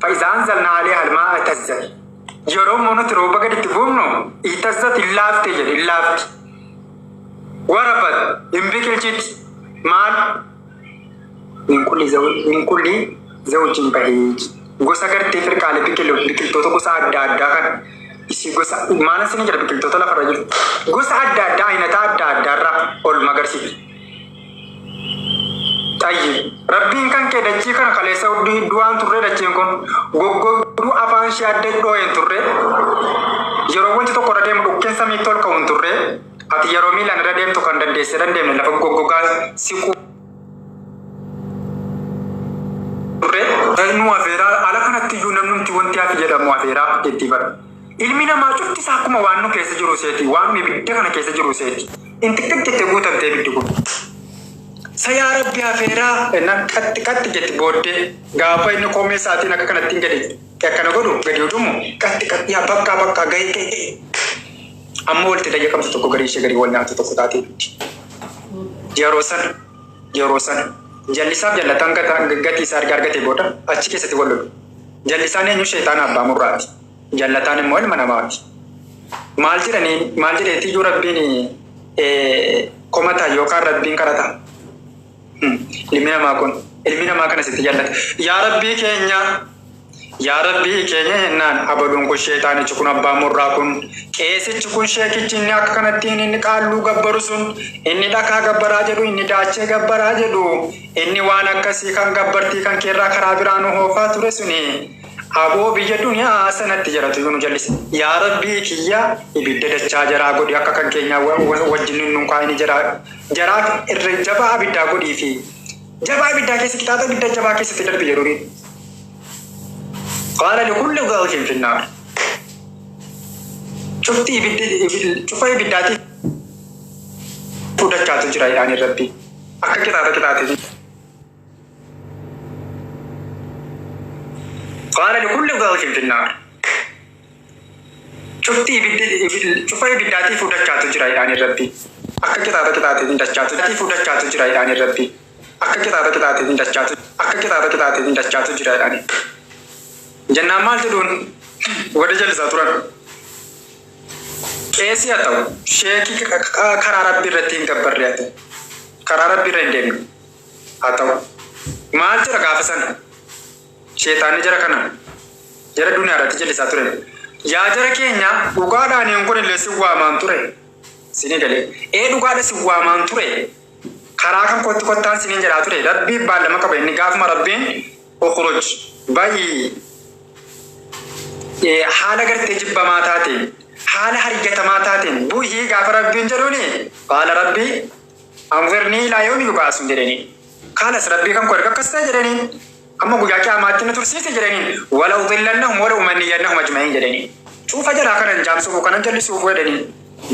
فإذا أنزلنا عليها الماء اهتزت يروم منو تروبا قد تبومنو اهتزت اللافت يجد اللافت وربت ينبك الجد مال من كل زوج بهيج gosa gartee firqaalee biqiltoota gosa adda addaa kan isi gosa maana sini jira biqiltoota lafa irra jiru gosa adda addaa aynata adda addaa irraa ol magarsiisa. Tayyib rabbiin kan kee dachii kana kaleessa du'aan turre dachiin kun goggogduu afaan ishee adda dhoo'een turre yeroo wanti tokko irra deemu dhukkeen samii tol ka'uun turre ati yeroo miilaan irra deemtu kan dandeessee dandeemne lafa goggogaa siquu nu afeeraa ala kanatti iyyuu namnumti wanti hafi jedhamu afeeraa jetti bara. Ilmi namaa cufti isaa akkuma waan nu keessa jiru seeti waan nu ibidda kana keessa jiru seeti. Inti jettee guutamtee ibiddi kun. Sayaa rabbi afeeraa qatti jetti booddee gaafa inni koomee isaatiin akka kanatti hin gadi akkana godhu gadi odumu qatti yaa bakka gahee amma walitti dayyaqamtu tokko garii ishee garii wal nyaatu tokko taatee yeroo sana jallisaaf jallataan gati isaa argatee booda achi keessatti wal lolu. Jallisaan eenyu sheexaana abbaa murraati. Jallataan immoo ilma namaati. Maal jedheetii iyyuu rabbiin komataa yookaan rabbiin kadhata. Ilmi namaa kana sitti jallata. Yaa rabbii keenya jennaan abaduun kun sheexaanichi kun abbaa murraa kun qeesichi kun sheekichi inni akka kanatti inni qaalluu gabbaru sun inni dhakaa gabbaraa jedhu inni daachee gabbaraa jedhu inni waan akkasii kan gabbartii kan keerraa karaa biraan hoofaa ture suni aboo biyya duniyaa sanatti jaratu yunu jallise. Yaa rabbii kiyya ibidda dachaa jaraa godhi akka kan keenya wajjin nun kaa'ini jaraa irra jabaa abiddaa godhii fi jabaa abiddaa keessa qixaaxa abidda jabaa keessatti darbi jedhuuni. قال لكل ضوء في النار شفتي بداتي فودچات جرا يعني ربي اكا كتاتي قال لكل ضوء في النار شفتي بداتي فودچات جرا يعني ربي اكا كتاتي فودچات جرا يعني ربي اكا كتاتي جرا يعني jannaan maal jedhuun wada jallisaa turan qeesii haa ta'u sheekii karaa rabbii irratti hin gabbarre haa ta'u karaa rabbii irra hin deemne haa ta'u maal jira gaafa sana sheexaanni jara kana jara duniyaa irratti jallisaa ture yaa jara keenya dhugaadhaan hin kun illee si waamaan ture sini galee dhugaadha si waamaan ture karaa kan kottaan siniin jedhaa ture rabbii baallama qaba inni gaafuma rabbiin ukhruj bayi haala gartee jibbamaa taateen haala harjatamaa taateen bu'ii gaafa rabbiin jedhuuni qaala rabbii anzirnii ilaa yawmi yub'asuun jedhanii kaalas rabbii kan koo erga akkas ta'e jedhanii amma guyyaa qiyaamaatti na tursiise jedhanii wala udillannahum wala umanniyannahum ajma'iin jedhanii cuufa jalaa kanan jaamsuuf kanan jallisuuf jedhanii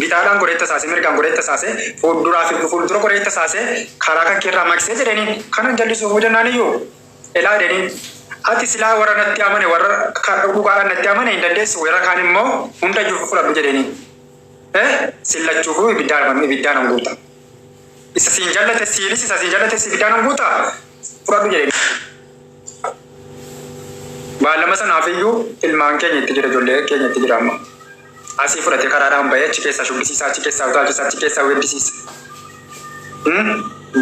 bitaadhaan godheetta saase mirgaan godheetta saase fuulduraa fi fuuldura godheetta saase karaa kan keerraa maksee jedhanii kanan jallisuuf jennaan iyyuu ilaa jedhanii ati silaa warra natti amane warra dhugaadhaan natti amane hin dandeessu warra kaan immoo hunda jiru fudhadhu jedhanii sillachuuf ibiddaan guuta isa siin jallate siinis isa siin jallate ibiddaan guuta fudhadhu jedhanii baallama sanaaf iyyuu ilmaan keenya itti jira ijoollee keenya itti jira amma asii fudhate karaadhaan bahee achi keessaa shubbisiisa achi keessaa utaalchisa achi keessaa weeddisiisa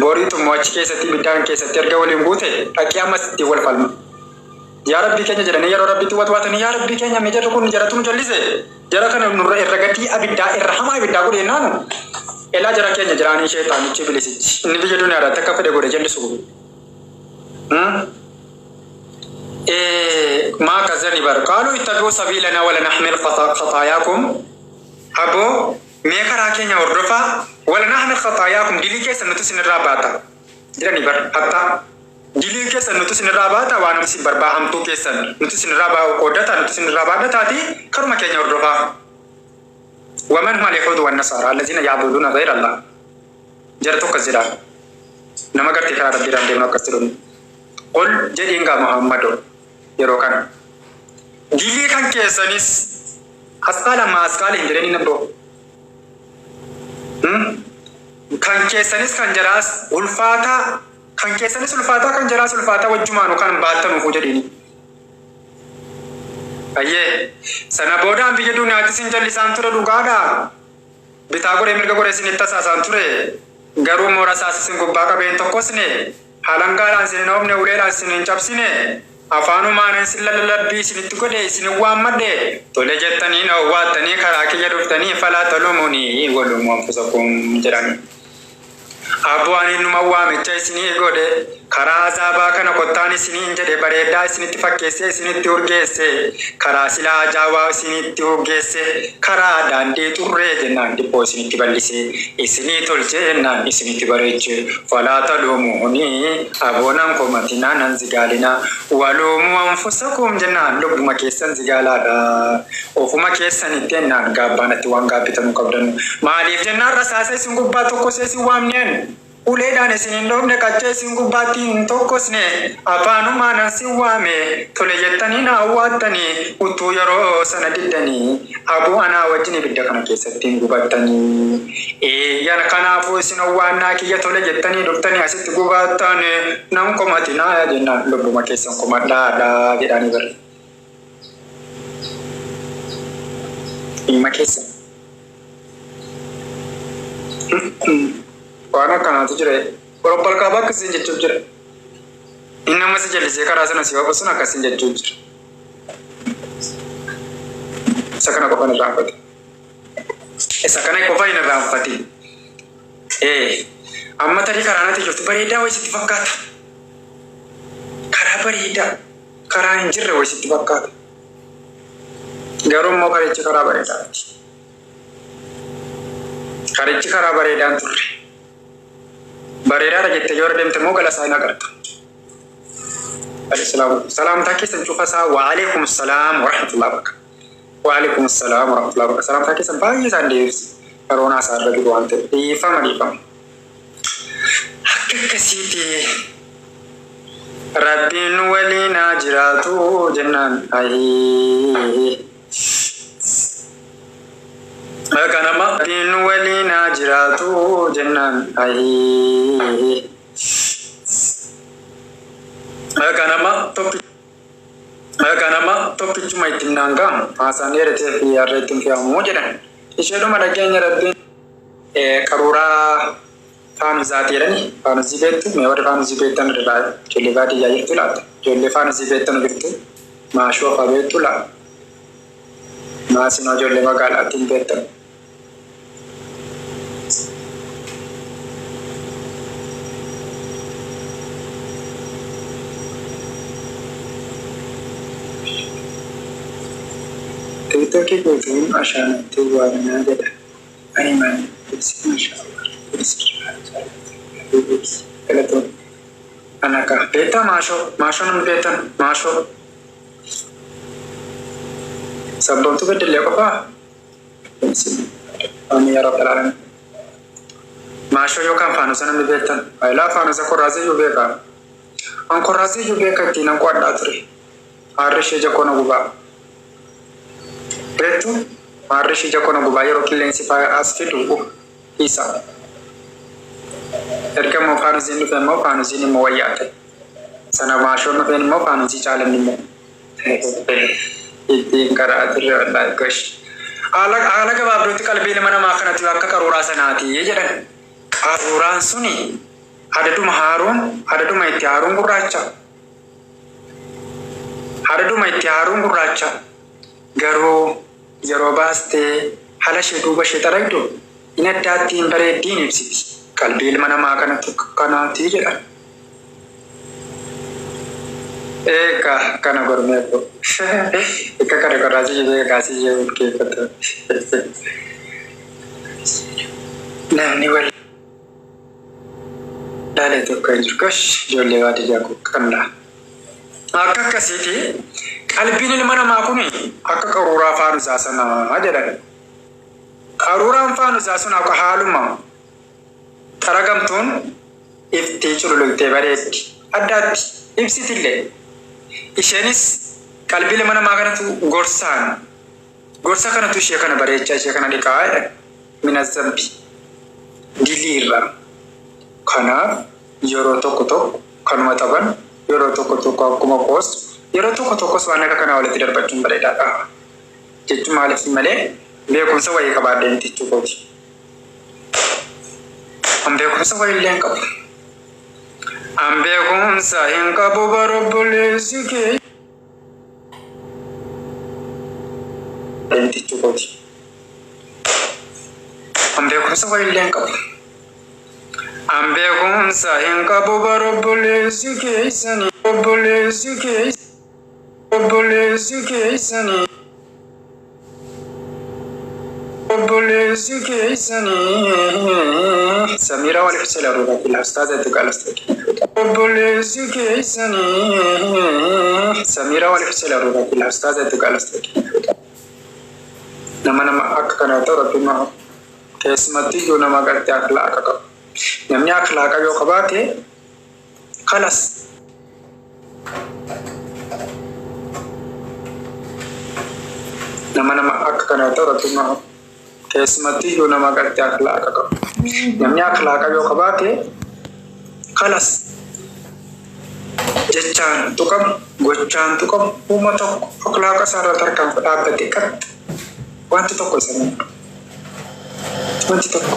borii tummoo achi keessatti ibiddaan keessatti erga waliin guute dhaqee ammas itti wal falma. Yaa rabbii keenya jedhanii yeroo rabbiitti watwaatanii yaa rabbii keenya mee jarri kun jaratu nu jallise jara kana nurra irra gadii abiddaa irra hamaa abiddaa godhe naanu elaa jara keenya jiraanii sheexaanichi bilisichi inni biyya duniyaa irratti akka fedhe godhe jallisu maa kazani bar qaaluu ittabi'uu sabiilanaa wala naxmil khataayakum aboo mee karaa keenya hordofaa wala naxmil khataayakum dilii keessa nuti sinirraa baata jedhanii bar hattaa dilii keessa nuti sinirraa baata waan amsi barbaahamtuu keessan nuti sinirraa qoodata nuti sinirraa baadataati karuma keenya hordofaa waman hum al-yahuud wan-nasaara allazina ya'buduuna ghayra allah jara tokkas jedha nama gartee karaa rabbiidhaan deemnu akkas jedhu qul jedhiin gaa muhammado yeroo kana dilii kan keessanis asqaala ma asqaala hin jedhanii nabdoo kan keessanis kan jaraas ulfaataa kan keessanis ulfaataa kan jaraas ulfaataa wajjumaanu kan baattanuuf jedhini Ayyee sana boodaan biyya duuniyaatti sin jallisaan ture dhugaadha. Bitaa godhee mirga godhee sin itti tasaasaan ture. Garuu moora isaas sin gubbaa qabeen tokkosne halangaadhaan sin hin oofne uleedhaan sin hin cabsine. Afaanumaan sin lalladbii sin itti godhee sin waammadhe. Tole jettanii na owwaattanii karaa kiyya dhuftanii falaa talumuuni walumaa anfusakum jedhani. Abbu'aan innuma waamicha isinii godhe karaa azaabaa kana kottaan isiniin jedhe bareedaa isinitti fakkeessee isinitti urgeesse karaa silaa ajaa'ibaa isinitti urgeesse karaa daandii xurree jennaan dhibboo isinitti bal'ise isinii tolche jennaan isinitti bareeche falaa talumuuni aboonan komatinaa nan zigaalina walumu anfusakum jennaan lubbuma keessan zigaalaadha ofuma keessanitti jennaan gaabbaanatti waan gaabbitanuu qabdan maaliif jennaan rasaasa isin gubbaa tokkosee isin waamneen uleedhaan isin hin dhoofne qaccee isin gubbaattiin tokkosne afaanumaan si waame tole jettanii na awwaattanii utuu yeroo sana diddanii abuu anaa wajjin ibidda kana keessatti hin gubattanii eeyyana kanaafuu isin owwaannaa kiyya tole jettanii dhuftanii asitti gubaattan nan komatinaa jennaan lubbuma keessan komadhaadhaa jedhanii barre. Dhimma keessan. Waan akkanaatu jira. Borobbal qaaba akkasiin jechuuf jira. Inni ammas jallisee karaa sana si waabasuun akkasiin jechuuf jira. Isa kana qofa hin irraanfate. Isa kana qofa hin irraanfate. Amma tarii karaa natti jirtu bareedaa wayisitti fakkaata. Karaa bareedaa. Karaa hin jirre wayisitti fakkaata. Garuu immoo karichi karaa bareedaati. Karichi karaa bareedaan turre. Bareedaadha jettee yoo deemte moo galasaa hin agarta. Salaamtaa keessan cufasaa wa alaikum salaam wa rahmatullahi wa barakatuh. Wa alaikum salaam wa rahmatullahi wa barakatuh. Salaamtaa keessan baay'ee isaan deebisi. Karoonaa isaarra jiru waan ta'eef dhiifama. Akka akkasiiti Rabbiin waliinaa jiraatu jennaan kanama Rabbiin waliinaa jiraatu jennaan kanama tokkichuma ittiin naangamu haasaan dheeratee fi harree ittiin fe'amuu jedhan isheedhuma dhageenya Rabbiin qaruuraa faanuzaatii jedhani faanuzii beektu mee warri faanuzii beektan irraa ijoollee baadiyyaa jirtu laata ijoollee faanuzii beektan jirtu maashoo fa'aa beektu laata maasinoo ijoollee magaalaattiin beektan. TikTok itu asyik tu warna ada animan mashallah kalau tu anak beta masuk nam beta masuk sebelum tu beda lihat apa Amin ya rabbal alamin masuk yo kan fanu sana beta ayla fanu sa koraze yo beka an koraze yo beka tina ko ada tri arre jakona guba Betu, marishi jakona bubayero kilensi fa asfidu isa. Erga mo fanu zinu fe mo fanu zinu mo wayate. Sana masho no fe mo fanu zi chalen ni mo. Itti kara atir Allah gosh. Ala ka babru ti kalbi mana makana ti akka karura sanati jedhan. Karuran suni adaduma itti harun gurracha. Adaduma itti harun gurracha. Garuu yeroo baastee haala ishee duuba ishee taragdu inni addaattiin bareeddiin ibsiti. Qalbii ilma namaa kanaati jedhan. Egaa kana gormee ko. Akka kana qoraasii jedhee gaasii jedhee ulkeeffata. Namni wal laalee tokko hin jiru gosh ijoollee baadiyyaa kanadha. Akka akkasiiti qalbiin ilma namaa kun akka qaruuraa faanusaa sanaa jedhan. Qaruuraan faanusaa sun akka haaluma xaragamtuun iftii cululultee bareeddi addaatti ibsitillee. Isheenis qalbii ilma namaa kanatu gorsa kanatu ishee kana bareechaa ishee kana dhiqaa mina zambi diliirra. Kanaaf yeroo tokko kanuma taphan yeroo tokko akkuma poostu yeroo tokkos waan akka kanaa walitti darbachuun bareedaadha jechuun maaliif malee beekumsa wayii qabaadheen jechuu kooti. An beekumsa wayii illee hin qabu. An beekumsa hin qabu barobboleessi kee jechuu kooti. An beekumsa wayii illee hin qabu. An beekumsa hin qabu barobboleessi keessanii obboleessi keessanii obboleessi keessanii Samira waliif sila ruuba kila ustaaza itti qaalastaki obboleessi keessanii Samira waliif sila ruuba kila ustaaza itti qaalastaki nama akka kana ta'u rabbiin maa keessumatti iyyuu nama gartee akhlaaqa qabu. Namni akhlaaqa yoo qabaate kalas nama akka kana ta'u rabbiin maa keessumatti iyyuu nama gartee akhlaaqa qabu. Namni akhlaaqa yoo qabaate kalas jechaan tuqamu gochaan tuqamu uuma tokko akhlaaqa isaarra tarkaan dhaabbate qaxxe wanti tokko isa wanti tokko.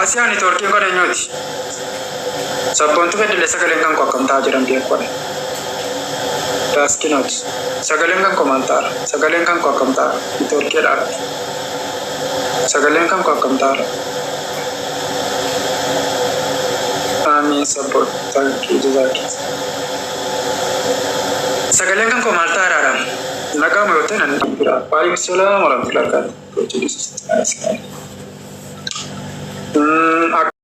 Asiyaan itorkii godhe nyoti. Sabboontu bedele sagaleen kan koo akkam ta'aa jiran beekoodha. Daaskinooti. Sagaleen kan koo maal ta'aadha? Sagaleen kan koo akkam ta'aadha? Itorkiidhaadha. Sagaleen kan koo akkam ta'aadha? Amiin sabboon tankii jazaaki. Sagaleen kan koo maal ta'aadha? Nagaa mayootee nan dhiibira. Waalaikum salaam warahmatullahi wabarakatuh.